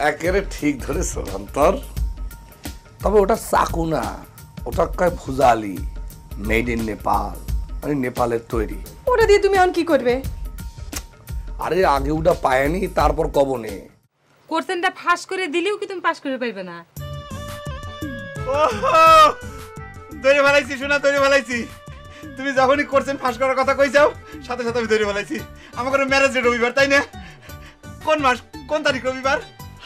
একেবারে ঠিক ধরেছ অন্তর। তবে ওটা চাকু না, ওটা কয় ভুজালি, মেড ইন নেপাল, মানে নেপালের তৈরি। ওটা দিয়ে তুমি এখন কি করবে? আরে আগে ওটা পায়নি, তারপর কবনে কোশ্চেনটা ফাঁস করে দিলেও কি তুমি পাস করে পাইবে না। ধরে ফেলাইছি শোনা, ধরে ফেলাইছি। তুমি যখনই কোশ্চেন ফাঁস করার কথা কইছাও সাথে সাথে আমি ধরে ফেলাইছি। আমার ম্যারেজ ডে রবিবার, তাই না? কোন মাস, কোন তারিখ রবিবার?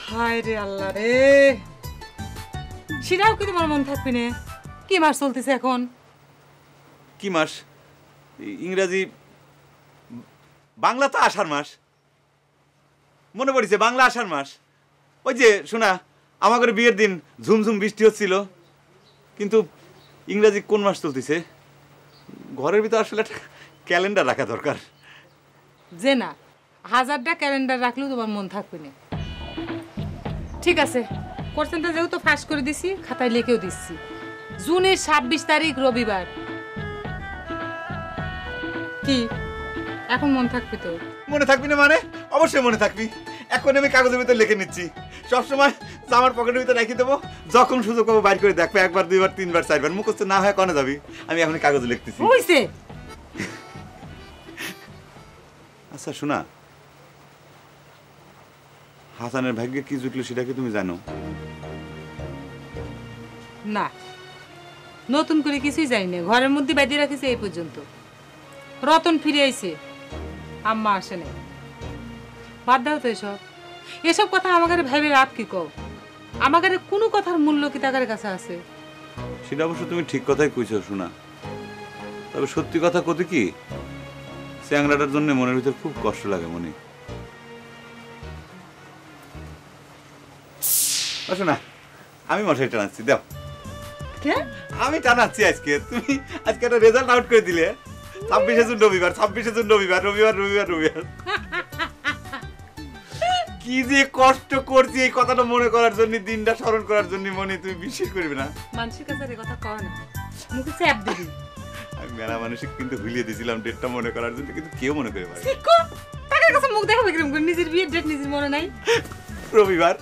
হায় রে আল্লাহ রে, সেটাও কি তোমার মন থাকবে না? কি মাস চলতেছে এখন? কি মাস? ইংরাজি, বাংলা তো আষাঢ় মাস। মনে পড়েছে, বাংলা আষাঢ় মাস। ওই যে শোনা, আমাদের বিয়ের দিন ঝুমঝুম বৃষ্টি হচ্ছিল, কিন্তু ইংরাজি কোন মাস চলতেছে? ঘরের ভিতরে আসলে একটা ক্যালেন্ডার রাখা দরকার। যে না, 1000টা ক্যালেন্ডার রাখলেও তোমার মন থাকবে না। ঠিক আছে, কোশ্চেনটা যেহেতু ফাঁস করে দিছি, খাতায় লিখেও দিচ্ছি, জুনের 26 তারিখ রবিবার। কি এখন মন থাকবে তো? মনে থাকবি না মানে? অবশ্যই মনে থাকবি। এখন আমি কাগজের ভিতরে লিখে নিচ্ছি, সবসময় জামার পকেটের ভিতরে রেখে দেবো। যখন সুযোগ পাবো বাইর করে দেখবো, একবার, দুইবার, তিনবার, চারবার। মুখস্থ না হয় কনে যাবি? আমি এখন কাগজে লিখতেছি। আচ্ছা শোনা, হাসানের ভাগ্যে কি জুটলো সেটা কি তুমি জানো? না, নতুন করে কিছুই জানি না। ঘরের মধ্যে বাইরে রাখিছে এই পর্যন্ত। রতন ফিরে আইছে, আম্মা আসে নাই। বাদ দাও তো এসব, এসব কথা আমাকে ভেবে লাভ কি কও? আমাকে কোনো কথার মূল্য কি তাদের কাছে আছে? সেটা অবশ্য তুমি ঠিক কথাই কইছো শোনা। তবে সত্যি কথা কত কি, চ্যাংড়াটার জন্য মনের ভিতর খুব কষ্ট লাগে মনে। শোনা, আমি মশাই টানাচ্ছি, দাও। আমি টানাচ্ছি আজকে। তুমি আজকে একটা রেজাল্ট আউট করে দিলে। 26শে জুন রবিবার, 26শে জুন রবিবার, রবিবার রবিবার রবিবার। কি যে কষ্ট করছি এই কথাটা মনে করার জন্য, দিনটা স্মরণ করার জন্য। মনে তুমি বিশ্বাস করবে না, মানুষের কাছে এই কথা কও না, মুখে চাপ দিবি। আমি মেলা মানুষকে কিন্তু ভুলিয়ে দিয়েছিলাম ডেটটা মনে করার জন্য, কিন্তু কেউ মনে করে পারে। ঠিক কর, টাকার কাছে মুখ দেখাবে কিরকম করে? নিজের বিয়ের ডেট নিজের মনে নাই? রবিবার।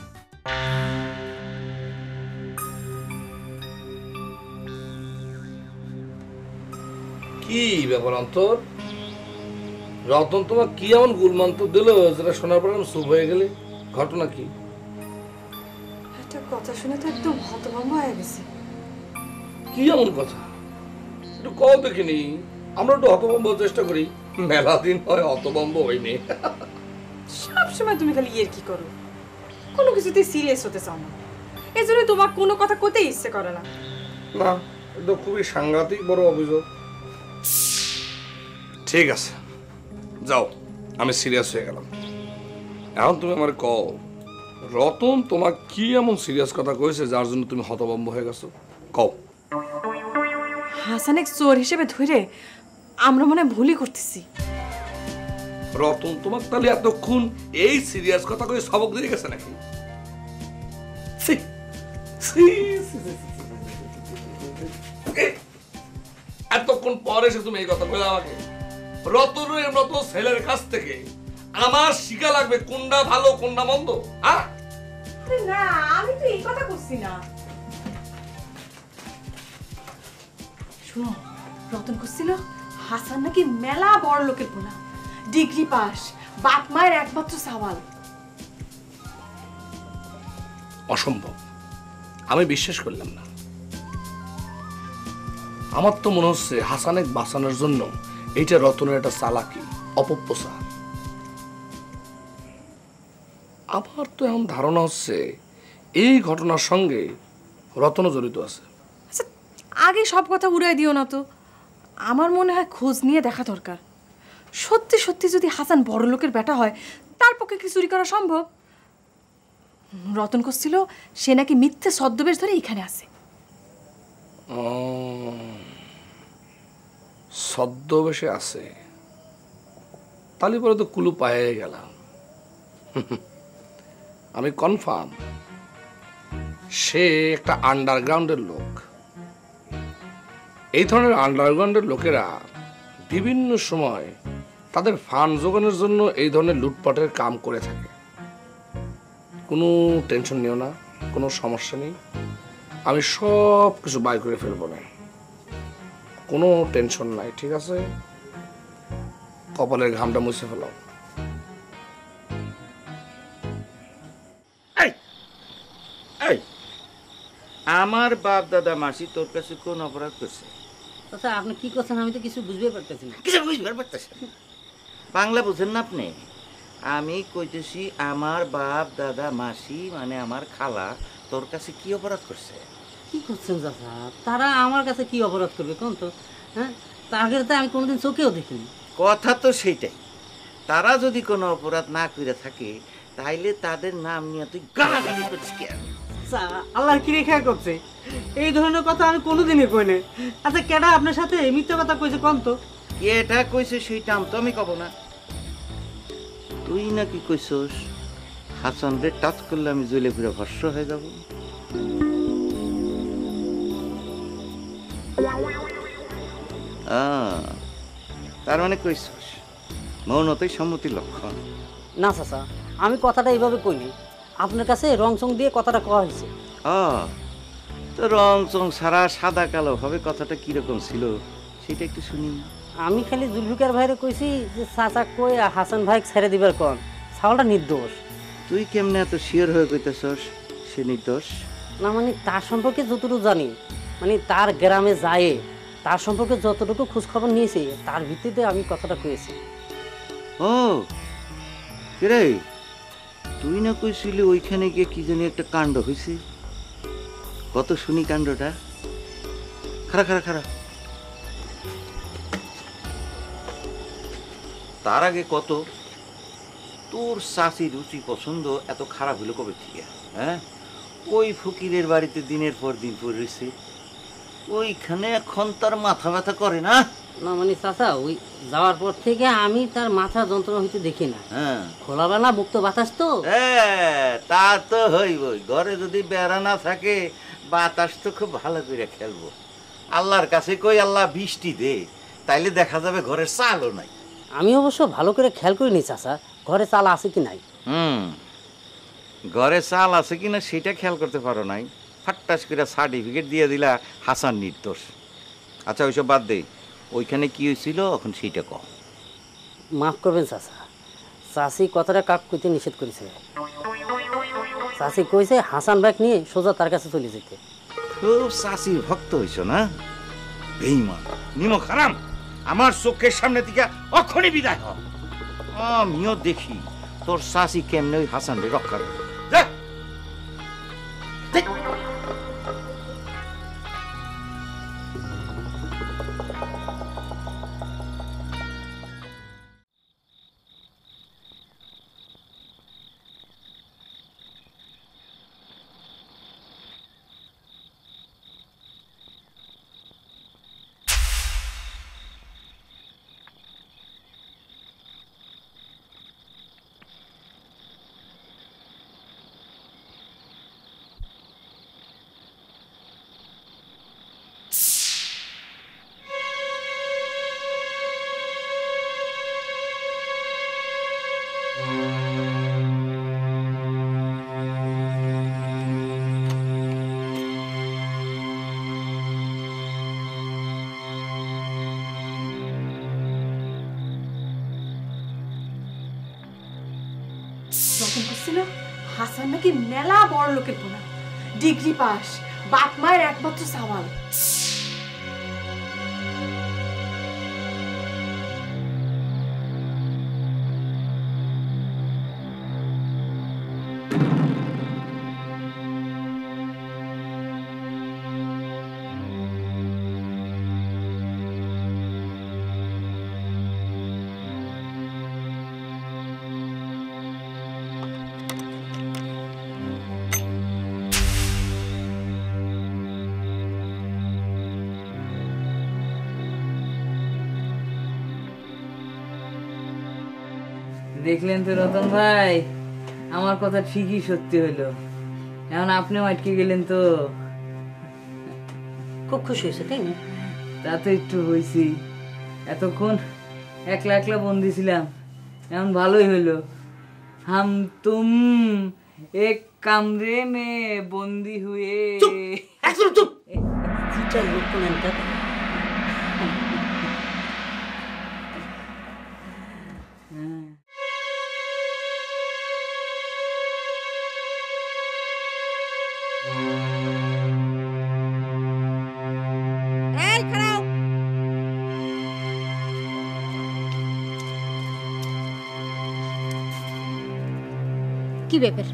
কি ব্যাপার অন্তর? রতন তোমার কি এমন গুলমান্ত দিল যেটা শোনার পর চুপ হয়ে গেলে? ঘটনা কি? একটা কথা শুনে তো একদম হতভম্ব হয়ে গেছে। কি এমন কথা? একটু কল দেখিনি, আমরা একটু হতভম্ব চেষ্টা করি। মেলা দিন হয় হতভম্ব হইনি। সবসময় তুমি খালি ইয়ের কি করো, কোনো কিছুতে সিরিয়াস হতে চাও না। এই জন্য তোমার কোনো কথা করতে ইচ্ছে করে না। না, এটা খুবই সাংঘাতিক বড় অভিযোগ। ঠিক আছে, যাও, আমি সিরিয়াস হয়ে গেলাম। এখন তুমি আমার কও, রতন তোমার কি এমন সিরিয়াস কথা কইছে যার জন্য তুমি হতভম্ব হয়ে গেছো? কও। হাসান এক চোর হিসেবে ধরে আমরা মনে ভুলই করতেছি। রতন তোমার তাহলে এতক্ষণ এই সিরিয়াস কথা কই সবক দিয়ে গেছে নাকি? এতক্ষণ পরে এসে তুমি এই কথা কইলে আমাকে? রতনের মতো ছেলের কাছ থেকে আমার শিখা লাগবে কোনটা ভালো কোনটা মন্দ? না, আমি তো এই কথা করছি না। শুনো, রতন করছিল হাসান নাকি মেলা বড় লোকের পোলা, ডিগ্রি পাস, বাপ মায়ের একমাত্র সাওয়াল। অসম্ভব, আমি বিশ্বাস করলাম না। আমার তো মনে হচ্ছে হাসানের বাঁচানোর জন্য এইটা রতনের একটা চালাকি, অপপ্রচার। আমার তো এমন ধারণা হচ্ছে এই ঘটনার সঙ্গে রতনও জড়িত আছে। আচ্ছা, আগে সব কথা উড়াই দিও না তো। আমার মনে হয় খোঁজ নিয়ে দেখা দরকার। সত্যি সত্যি যদি হাসান বড় লোকের বেটা হয়, তার পক্ষে কি চুরি করা সম্ভব? রতন করছিল সে নাকি মিথ্যে ছদ্মবেশ ধরে এখানে আছে। ছদ্মবেশে আছে, তাহলে পরে তো কুলু পায়ে গেলাম। আমি কনফার্ম সে একটা আন্ডারগ্রাউন্ডের লোক। এই ধরনের আন্ডারগ্রাউন্ডের লোকেরা বিভিন্ন সময় তাদের ফান্ড জোগানোর জন্য এই ধরনের লুটপাটের কাম করে থাকে। কোনো টেনশন নিও না, কোনো সমস্যা নেই, আমি সব কিছু বাই করে ফেলবো না, কোনো টেনশন নাই, ঠিক আছে? কপালের ঘামটা মুছে ফেলাও। এই আমার বাপ দাদা মাসি তোর কাছে কোন অপরাধ করছে? আচ্ছা আপনি কি করছেন আমি তো কিছু বুঝতে পারতেছি না। কিছু বুঝবার পারতেছে বাংলা বুঝেন না আপনি? আমি কইতেছি আমার বাপ দাদা মাসি মানে আমার খালা তোর কাছে কি অপরাধ করছে? কি করছেন চাচা? তারা আমার কাছে কি অপরাধ করবে কোন তো? হ্যাঁ, তাদের তো আমি কোনোদিন চোখেও দেখিনি। কথা তো সেইটাই, তারা যদি কোনো অপরাধ না করে থাকে তাইলে তাদের নাম নিয়ে তুই গালাগালি করছিস কেন? আচ্ছা আল্লাহ কি রেখা করছে, এই ধরনের কথা আমি কোনোদিনই কই না। আচ্ছা কেডা আপনার সাথে মিথ্যা কথা কইছে কোন তো? এটা কইছে সেইটা তো আমি কব না। তুই নাকি কইছস হাসান রে টাচ করলে আমি জ্বলে পুরো ভস্ম হয়ে যাব। তার মানে কইছস মৌনতাই সম্মতির লক্ষণ? না চাচা আমি কথাটা এইভাবে কইনি, আপনার কাছে রং চং দিয়ে কথাটা কওয়া হয়েছে। তো রং চং সারা সাদা কালো হবে, কথাটা কিরকম ছিল সেটা একটু শুনি। আমি খালি জুলফিকার ভাইরে কইছি যে চাচা কই হাসান ভাই ছেড়ে দিবার কোন, ছাগলটা নির্দোষ। তুই কেমনে এত শিওর হয়ে কইতেছস সে নির্দোষ? না মানে তার সম্পর্কে যতটুকু জানি, মানে তার গ্রামে যায় তার সম্পর্কে যতটুকু খোঁজখবর নিয়েছি তার ভিত্তিতে আমি কথাটা কয়েছি। ও কিরে, তুই না কইছিলি ওইখানে গিয়ে কি জানি একটা কাণ্ড হয়েছে? কত শুনি কাণ্ডটা। খারা খারা খারা, তার আগে কত তোর চাষির রুচি পছন্দ এত খারাপ হইলো কবে থেকে? হ্যাঁ, ওই ফকিরের বাড়িতে দিনের পর দিন পর রয়েছে, ওইখানে এখন তার মাথা ব্যথা করে না? না মানে চাচা ওই যাওয়ার পর থেকে আমি তার মাথা যন্ত্রণা হইতে দেখি না। হ্যাঁ, খোলাবেলা মুক্ত বাতাস তো। তা তো হইবই, ঘরে যদি বেড়া না থাকে বাতাস তো খুব ভালো করে খেলবো। আল্লাহর কাছে কই আল্লাহ বৃষ্টি দে, তাইলে দেখা যাবে ঘরের চালও নাই। আমি অবশ্য ভালো করে খেয়াল করিনি চাচা ঘরে চাল আছে কি নাই। ঘরে চাল আছে কিনা সেটা খেয়াল করতে পারো নাই, ফাট্টাস করে সার্টিফিকেট দিয়ে দিলা হাসান নির্দোষ। আচ্ছা ওইসব বাদ দে, ওইখানে কি হয়েছিল এখন সেইটা কম। মাফ করবেন চাচা, চাষি কথাটা কাক কইতে নিষেধ করেছে। চাষি কইছে হাসান ভাই নিয়ে সোজা তার কাছে চলে যেতে। খুব চাষির ভক্ত হইছ না? বেঈমান নিমক হারাম, আমার চোখের সামনে থেকে অক্ষণে বিদায় হ। আমিও দেখি তোর চাষি কেমনে ওই হাসান রে রক্ষা করে। যা। যখন করছিল হাসান নাকি মেলা বড় লোকের পোলা, ডিগ্রি পাস, বাপ মায়ের একমাত্র সাওয়াল। দেখলেন তো রতন ভাই, আমার কথা ঠিকই সত্যি হইলো। এখন আপনিও আটকে গেলেন তো। খুব খুশি হয়েছে তাই না? তা তো একটু হয়েছি, এতক্ষণ একলা একলা বন্দি ছিলাম, এখন ভালোই হইলো। হাম তুম एक कमरे में बंदी हुए একদম চুপ চিটার লোক কোন এনকা এই খারাও কি ব্যাপার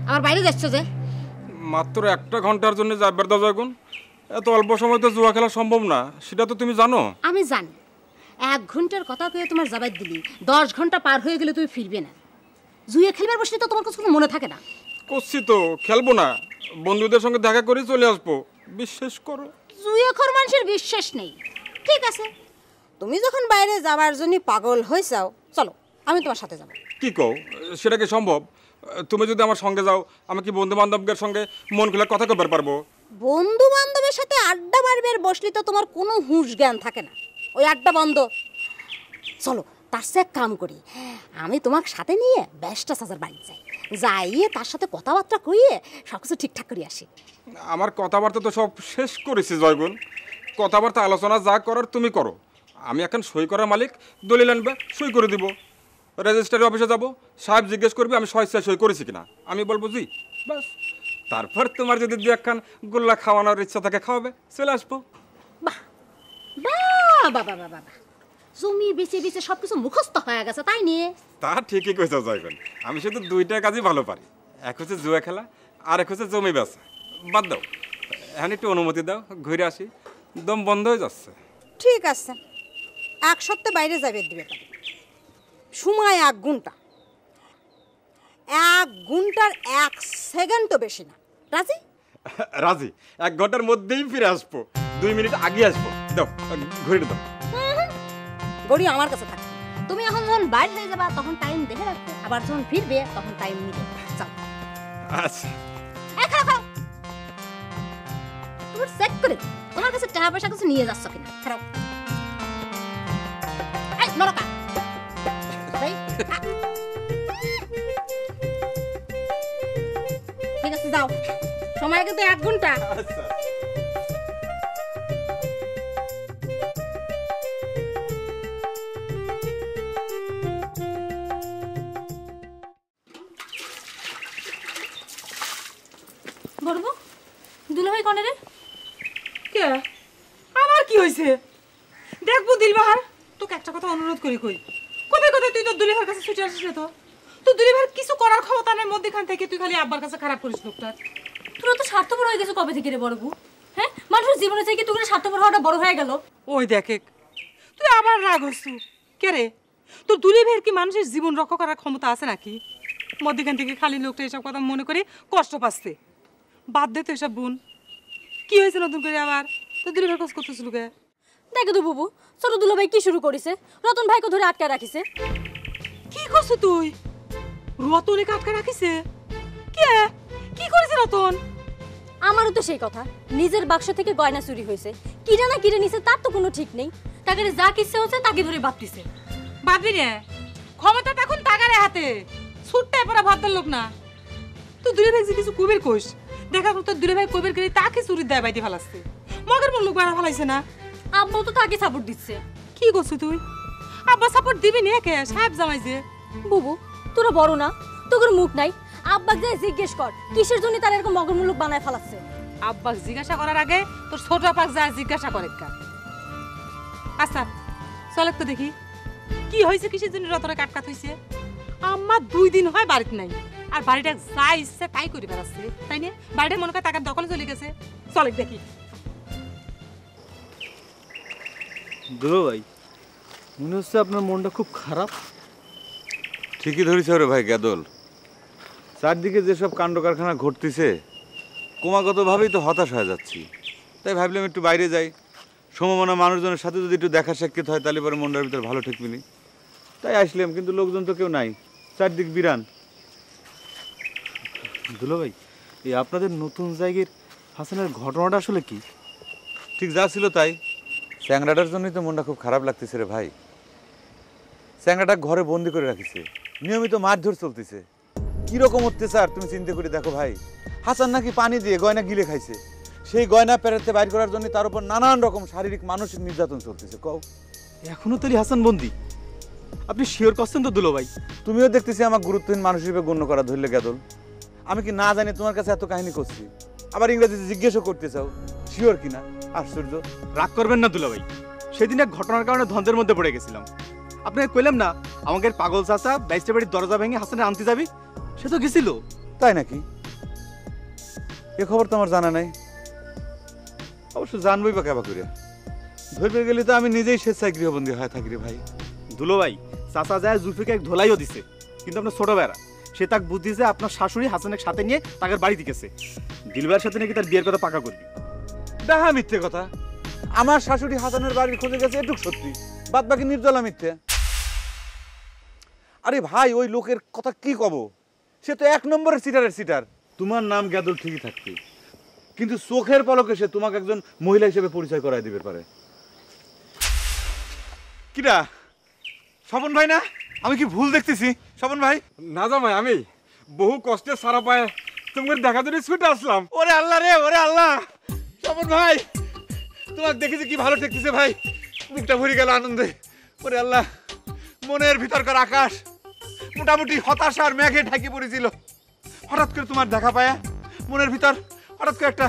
আমার বাইরে যাচ্ছ যে মাত্র একটা ঘন্টার জন্য যাবার দাও এখন এত অল্প সময়তে জুয়া খেলা সম্ভব না সেটা তো তুমি জানো আমি জানি 1 ঘন্টার কথা কয়ে তোমার জবাব দিলি 10 ঘন্টা পার হয়ে গেলে তুমি ফিরবে না জুয়ে খেলবার বসলে তো তোমার কিছু মনে থাকে না করছি তো খেলবো না বন্ধুদের সঙ্গে দেখা করে চলে আসবো বিশ্বাস করো জুয়ে খোর মানুষের বিশ্বাস নেই ঠিক আছে তুমি যখন বাইরে যাবার জন্য পাগল হইছাও চলো আমি তোমার সাথে যাব কি কও সেটা কি সম্ভব তুমি যদি আমার সঙ্গে যাও আমি কি বন্ধু বান্ধবদের সঙ্গে মন খুলে কথা কবার পারবো বন্ধু বান্ধবের সাথে আড্ডা মারবার বসলি তো তোমার কোনো হুঁশ জ্ঞান থাকে না ওই আড্ডা বন্ধ চলো তার সাথে এক কাম করি আমি তোমাকে সাথে নিয়ে ব্যস্ত সাজার বাড়ি যাইয়ে তার সাথে কথাবার্তা কইয়ে সব কিছু ঠিকঠাক করে আসি আমার কথাবার্তা তো সব শেষ করেছি জয়গুণ কথাবার্তা আলোচনা যা করার তুমি করো আমি এখন সই করার মালিক দলিল আনবে সই করে দিব রেজিস্ট্রারি অফিসে যাব সাহেব জিজ্ঞেস করবে আমি স্বেচ্ছায় সই করেছি কিনা আমি বলবো জি বাস তারপর তোমার যদি দু একখান গোল্লা খাওয়ানোর ইচ্ছা থাকে খাওয়াবে চলে আসবো বাহ বাবা বাবা বাবা জমি বেচে বেচে সব কিছু মুখস্থ হয়ে গেছে তাই নিয়ে তা ঠিকই কইছো জয়গুণ আমি শুধু দুইটা কাজই ভালো পারি এক হচ্ছে জুয়া খেলা আর এক হচ্ছে জমি বেচা বাদ দাও এখন একটু অনুমতি দাও ঘুরে আসি দম বন্ধ হয়ে যাচ্ছে ঠিক আছে 1 সপ্তাহ বাইরে যাবে দিবে সময় 1 ঘন্টা 1 ঘন্টার 1 সেকেন্ডও বেশি না রাজি রাজি 1 ঘন্টার মধ্যেই ফিরে আসবো 2 মিনিট আগে আসবো দাও ঘুরে দাও গড়ি আমার কাছে থাকে তুমি এখন যখন বাইরে হয়ে যাবা তখন টাইম দেখে রাখবে আবার যখন ফিরবে তখন টাইম নিবে যাও আচ্ছা খাও খাও তুমি চেক করে দাও, তোমার কাছে টাকা পয়সা কিছু নিয়ে যাচ্ছ কিনা খাও এই নরকা এই, ঠিক আছে যাও সময় কিন্তু 1 ঘন্টা আচ্ছা বলবো দুলাভাই কনে রে কে আমার কি হয়েছে দেখবো দিলবাহার তোকে একটা কথা অনুরোধ করি কই কোথায় কোথায় তুই তোর দুলিভার কাছে ছুটে আসিস না তো তোর দুলিভার কিছু করার ক্ষমতা নেই মধ্যখান থেকে তুই খালি আব্বার কাছে খারাপ করিস লোকটা তোরা তো স্বার্থপর হয়ে গেছো কবে থেকে রে বড়বু হ্যাঁ মানুষের জীবনে থেকে তোর স্বার্থপর হওয়াটা বড় হয়ে গেল ওই দেখে তুই আবার রাগ হচ্ছু কে রে তোর দুলিভাইয়ের কি মানুষের জীবন রক্ষা করার ক্ষমতা আছে নাকি মধ্যখান থেকে খালি লোকটা এসব কথা মনে করে কষ্ট পাচ্ছে বাদ দে তো এসব বোন কি হয়েছে নতুন করে আবার তোর দুলিভাইয়ের কাজ করতেছিল কে দেখে তো বুবু ছোট দুলাভাই কি শুরু করেছে রতন ভাইকে ধরে আটকে রাখিছে কি করছ তুই রতনে আটকা রাখিছে কে কি করেছে রতন আমারও তো সেই কথা নিজের বাক্স থেকে গয়না চুরি হয়েছে কিরে না কিরে নিছে তার তো কোনো ঠিক নেই তাকে যা কিচ্ছে হচ্ছে তাকে ধরে বাপতিছে বাদবি রে ক্ষমতা এখন তাগারে হাতে ছুটতে পড়া ভদ্র লোক না তুই দূরে ভাই কিছু কবির কোষ দেখা তোর দূরে ভাই কবির করে তাকে চুরি দেয় বাইতে ফেলাচ্ছে মগের মূল লোক বাড়া ফেলাইছে না আব্বাও তো তাকে সাপোর্ট দিচ্ছে কি করছিস তুই আব্বা সাপোর্ট দিবি নি কে সাহেব জামাইছে বুবু তোরা বড় না তোর মুখ নাই আব্বাকে যা জিজ্ঞেস কর কিসের জন্য তার এরকম মগের মূল লোক বানায় ফেলাচ্ছে আব্বা জিজ্ঞাসা করার আগে তোর ছোট আপাক যা জিজ্ঞাসা করে কা আচ্ছা চল একটু দেখি কি হয়েছে কিসের জন্য রতনে কাটকাত হয়েছে আম্মা 2 দিন হয় বাড়িতে নাই আর বাড়িটা যা ইচ্ছে তাই করে বেড়াচ্ছে তাই না বাড়িটা মনে করে টাকার দখলে চলে গেছে চল দেখি দুলো ভাই মনে হচ্ছে আপনার মনটা খুব খারাপ। ঠিকই ধরেছ রে ভাই গ্যাদল, চারদিকে যেসব কাণ্ড কারখানা ঘটতেছে ক্রমাগতভাবেই তো হতাশ হয়ে যাচ্ছি। তাই ভাবলাম একটু বাইরে যাই, সমমনা মানুষজনের সাথে যদি একটু দেখা সাক্ষাৎ হয় তাহলে পরে মনটার ভিতরে ভালো ঠেকবিনি। তাই আসলাম, কিন্তু লোকজন তো কেউ নাই, চারদিক বিরান। দুলো ভাই, এই আপনাদের নতুন জায়গার হাসানের ঘটনাটা আসলে কি? ঠিক যা ছিল তাই। চ্যাংড়াটার জন্যই তো মনটা খুব খারাপ লাগতেছে রে ভাই। চ্যাংড়াটা ঘরে বন্দি করে রাখিছে, নিয়মিত মারধর চলতেছে। কিরকম অত্যাচার তুমি চিন্তা করে দেখো ভাই। হাসান নাকি পানি দিয়ে গয়না গিলে খাইছে, সেই গয়না পেরাতে বাইর করার জন্য তার উপর নানান রকম শারীরিক মানসিক নির্যাতন চলতেছে। কও এখনো তাহলে হাসান বন্দি? আপনি শিওর করছেন তো দুলো ভাই? তুমিও দেখতেছি আমার গুরুত্বহীন মানুষ হিসেবে গণ্য করা ধরলে গেদল। আমি কি না জানি তোমার কাছে এত কাহিনী করছি, আবার ইংরেজিতে জিজ্ঞেসও করতে চাও শিওর কিনা? আশ্চর্য। রাগ করবেন না দুলো ভাই, সেদিন এক ঘটনার কারণে ধন্দের মধ্যে পড়ে গেছিলাম। আপনাকে কইলাম না আমাদের পাগল চাচা বাইশটা বাড়ির দরজা ভেঙে হাসানের আনতে যাবি, সে তো গেছিল। তাই নাকি? এ খবর তো আমার জানা নাই। অবশ্য জানবই বা কেবা করে, ধরবে গেলে তো আমি নিজেই স্বেচ্ছায় গৃহবন্দী হয়ে থাকি রে ভাই। দুলো ভাই চাচা যায় জুলফিকে এক ধোলাইও দিছে, কিন্তু আপনার ছোট বেড়া সে তাক বুদ্ধি যে আপনার শাশুড়ি হাসানের সাথে নিয়ে তাকে বাড়ি দিকেছে, দিলবার সাথে নাকি তার বিয়ের কথা পাকা করবি। ডাহা মিথ্যে কথা। আমার শাশুড়ি হাসানের বাড়ির খোঁজে গেছে এটুক সত্যি, বাদ বাকি নির্জলা মিথ্যে। আরে ভাই ওই লোকের কথা কি কব, সে তো এক নম্বরের সিটারের সিটার। তোমার নাম গ্যাদল ঠিকই থাকবে, কিন্তু চোখের পলকে সে তোমাকে একজন মহিলা হিসেবে পরিচয় করায় দিতে পারে। কিরা স্বপন ভাই না? আমি কি ভুল দেখতেছি স্বপন ভাই? না জামাই, আমি বহু কষ্টে সারা পায়ে তোমার দেখা ধরে ছুটে আসলাম। ওরে আল্লাহ রে, ওরে আল্লাহ! স্বপন ভাই তোমার দেখেছি কি ভালো ঠেকতেছে ভাই, বুকটা ভরে গেল আনন্দে। ওরে আল্লাহ, মনের ভিতরকার আকাশ মোটামুটি হতাশার মেঘে ঢাকি পড়েছিল। হঠাৎ করে তোমার দেখা পায় মনের ভিতর হঠাৎ করে একটা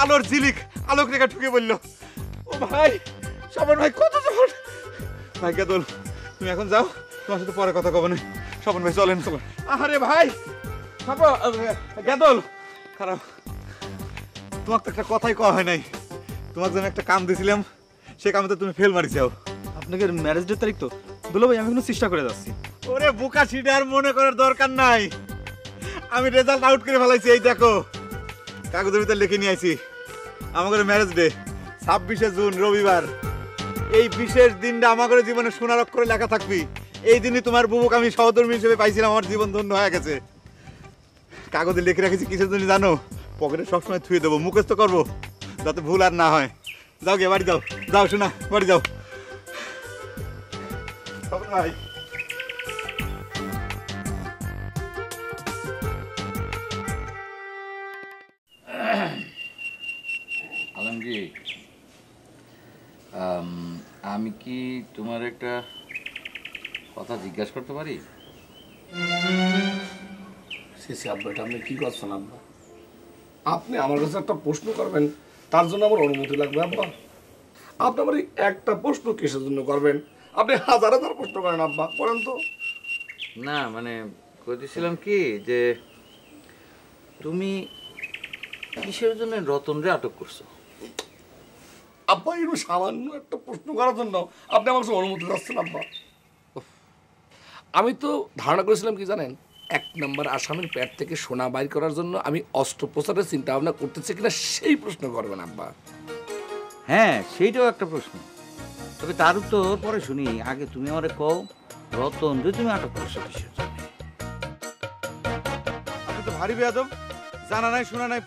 আলোর ঝিলিক, আলোক রেখা ঢুকে বললো। ও ভাই স্বপন ভাই কত যখন ভাই গেদল, তুমি এখন যাও, তোমার সাথে পরে কথা কব না। স্বপন ভাই চলেন। আরে ভাই গেদল খারাপ, তোমাকে তো একটা কথাই কওয়া হয় নাই। তোমাকে যেন একটা কাম দিয়েছিলাম, সে কামে তো তুমি ফেল মারিছাও। আপনাকে ম্যারেজ ডের তারিখ তো দুলো ভাই, আমি কোনো চেষ্টা করে যাচ্ছি। ওরে বোকা ছিটার মনে করার দরকার নাই, আমি রেজাল্ট আউট করে ফেলাইছি। এই দেখো কাগজের ভিতরে লিখে নিয়ে আইছি আমাদের ম্যারেজ ডে 26শে জুন রবিবার। এই বিশেষ দিনটা আমাদের জীবনে সোনার অক্ষরে লেখা থাকবি। এই দিনই তোমার বুবুক আমি সহধর্মী হিসেবে পাইছিলাম, আমার জীবন ধন্য হয়ে গেছে। কাগজে লিখে রেখেছি কিসের জন্য জানো? পকেটে সবসময় থুয়ে দেবো, মুখস্থ করবো যাতে ভুল আর না হয়। যাও গে বাড়ি যাও, যাও শোনা বাড়ি যাও। ভাই আলমগীর, আমি কি তোমার একটা কথা জিজ্ঞাসা করতে পারি? সিসি আব্বা, এটা আপনি কি করছেন আব্বা? আপনি আমার কাছে একটা প্রশ্ন করবেন, তার জন্য আমার অনুমতি লাগবে আব্বা? আপনি আমার একটা প্রশ্ন কিসের জন্য করবেন? আপনি হাজার হাজার প্রশ্ন করেন আব্বা, করেন তো। না মানে কইতেছিলাম কি যে তুমি কিসের জন্য রতনরে আটক করছো? আব্বা এরকম সামান্য একটা প্রশ্ন করার জন্য আপনি আমার কাছে অনুমতি চাচ্ছেন আব্বা? আমি তো ধারণা করেছিলাম কি জানেন, 1 নম্বর আসামির পেট থেকে সোনা বাইর করার জন্য আমি অস্ত্রোপচারের চিন্তা ভাবনা করতেছি কিনা সেই প্রশ্ন করবেন আব্বা। হ্যাঁ সেইটাও একটা প্রশ্ন, তবে তার উত্তর পরে শুনি। আগে তুমি আমারে কও, রতন যে তুমি আটক করছো কিসের জন্য? আপনি তো ভারী বেয়াদব, জানা নাই শোনা নাই